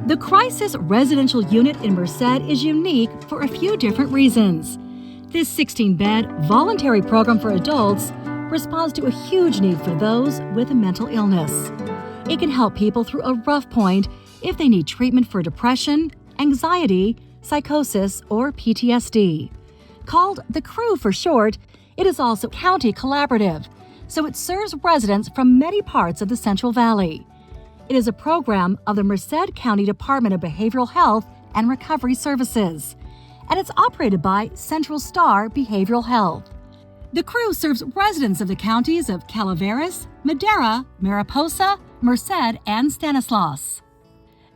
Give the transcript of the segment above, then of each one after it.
The Crisis Residential Unit in Merced is unique for a few different reasons. This 16-bed voluntary program for adults responds to a huge need for those with a mental illness. It can help people through a rough point if they need treatment for depression, anxiety, psychosis, or PTSD. Called the CRU for short, it is also county collaborative, so it serves residents from many parts of the Central Valley. It is a program of the Merced County Department of Behavioral Health and Recovery Services, and it's operated by Central Star Behavioral Health. The CRU serves residents of the counties of Calaveras, Madera, Mariposa, Merced, and Stanislaus.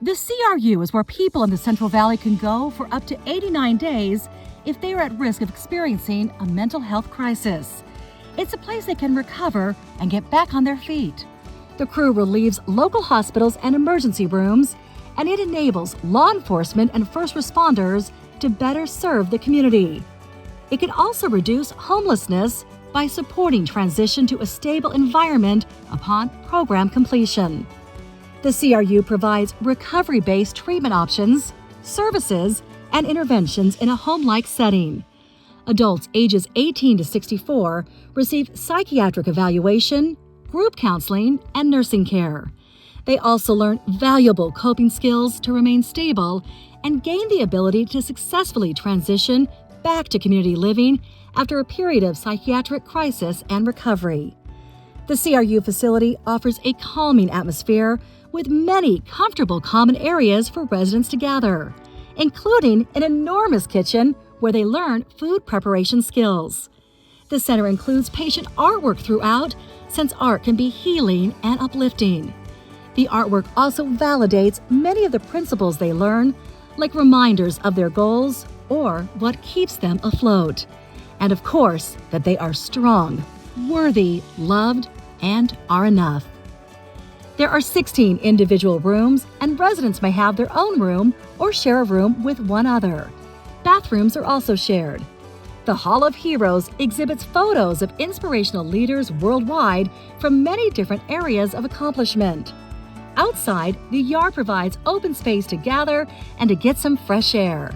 The CRU is where people in the Central Valley can go for up to 89 days if they are at risk of experiencing a mental health crisis. It's a place they can recover and get back on their feet. The CRU relieves local hospitals and emergency rooms, and it enables law enforcement and first responders to better serve the community. It can also reduce homelessness by supporting transition to a stable environment upon program completion. The CRU provides recovery-based treatment options, services, and interventions in a home-like setting. Adults ages 18 to 64 receive psychiatric evaluation, group counseling, and nursing care. They also learn valuable coping skills to remain stable and gain the ability to successfully transition back to community living after a period of psychiatric crisis and recovery. The CRU facility offers a calming atmosphere with many comfortable common areas for residents to gather, including an enormous kitchen where they learn food preparation skills. The center includes patient artwork throughout, since art can be healing and uplifting. The artwork also validates many of the principles they learn, like reminders of their goals or what keeps them afloat. And of course, that they are strong, worthy, loved, and are enough. There are 16 individual rooms, and residents may have their own room or share a room with one other. Bathrooms are also shared. The Hall of Heroes exhibits photos of inspirational leaders worldwide from many different areas of accomplishment. Outside, the yard provides open space to gather and to get some fresh air.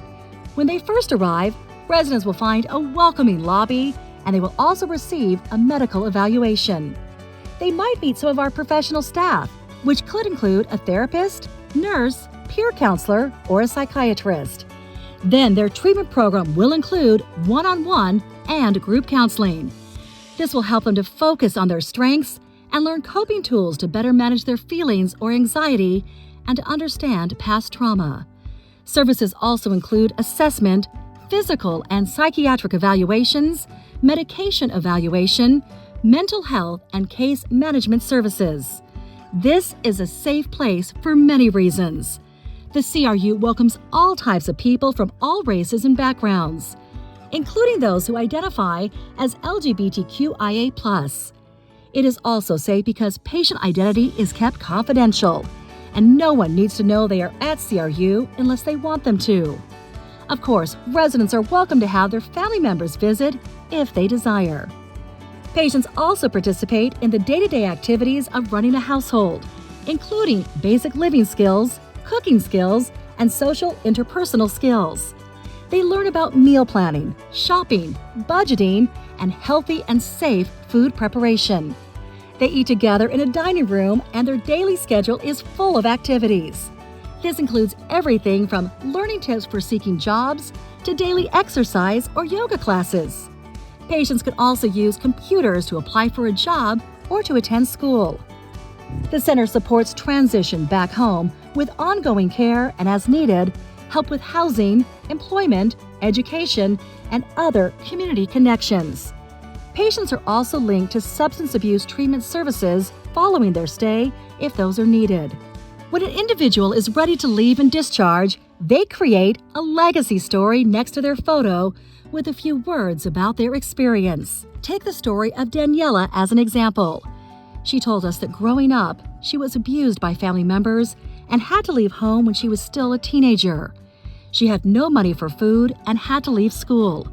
When they first arrive, residents will find a welcoming lobby, and they will also receive a medical evaluation. They might meet some of our professional staff, which could include a therapist, nurse, peer counselor, or a psychiatrist. Then their treatment program will include one-on-one and group counseling. This will help them to focus on their strengths and learn coping tools to better manage their feelings or anxiety and to understand past trauma. Services also include assessment, physical and psychiatric evaluations, medication evaluation, mental health, and case management services. This is a safe place for many reasons. The CRU welcomes all types of people from all races and backgrounds, including those who identify as LGBTQIA+. It is also safe because patient identity is kept confidential, and no one needs to know they are at CRU unless they want them to. Of course, residents are welcome to have their family members visit if they desire. Patients also participate in the day-to-day activities of running a household, including basic living skills, cooking skills, and social interpersonal skills. They learn about meal planning, shopping, budgeting, and healthy and safe food preparation. They eat together in a dining room, and their daily schedule is full of activities. This includes everything from learning tips for seeking jobs to daily exercise or yoga classes. Patients can also use computers to apply for a job or to attend school. The center supports transition back home with ongoing care and, as needed, help with housing, employment, education, and other community connections. Patients are also linked to substance abuse treatment services following their stay if those are needed. When an individual is ready to leave and discharge, they create a legacy story next to their photo with a few words about their experience. Take the story of Daniela as an example. She told us that growing up, she was abused by family members and had to leave home when she was still a teenager. She had no money for food and had to leave school.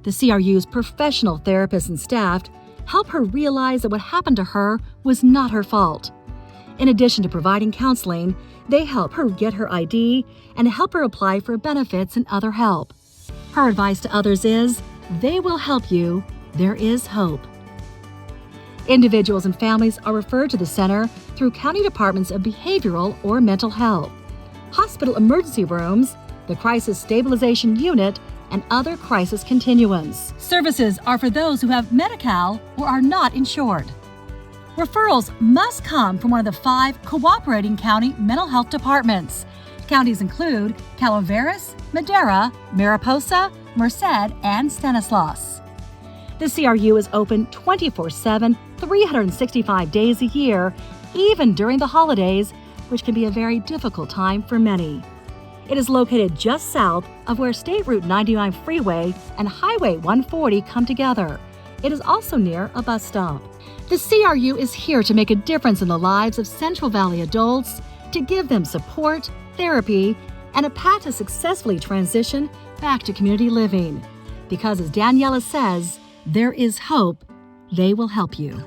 The CRU's professional therapists and staff help her realize that what happened to her was not her fault. In addition to providing counseling, they help her get her ID and help her apply for benefits and other help. Her advice to others is, they will help you. There is hope. Individuals and families are referred to the center through county departments of behavioral or mental health, hospital emergency rooms, the crisis stabilization unit, and other crisis continuums. Services are for those who have Medi-Cal or are not insured. Referrals must come from one of the 5 cooperating county mental health departments. Counties include Calaveras, Madera, Mariposa, Merced, and Stanislaus. The CRU is open 24/7, 365 days a year, even during the holidays, which can be a very difficult time for many. It is located just south of where State Route 99 freeway and Highway 140 come together. It is also near a bus stop. The CRU is here to make a difference in the lives of Central Valley adults, to give them support, therapy, and a path to successfully transition back to community living. Because as Daniela says, there is hope. They will help you.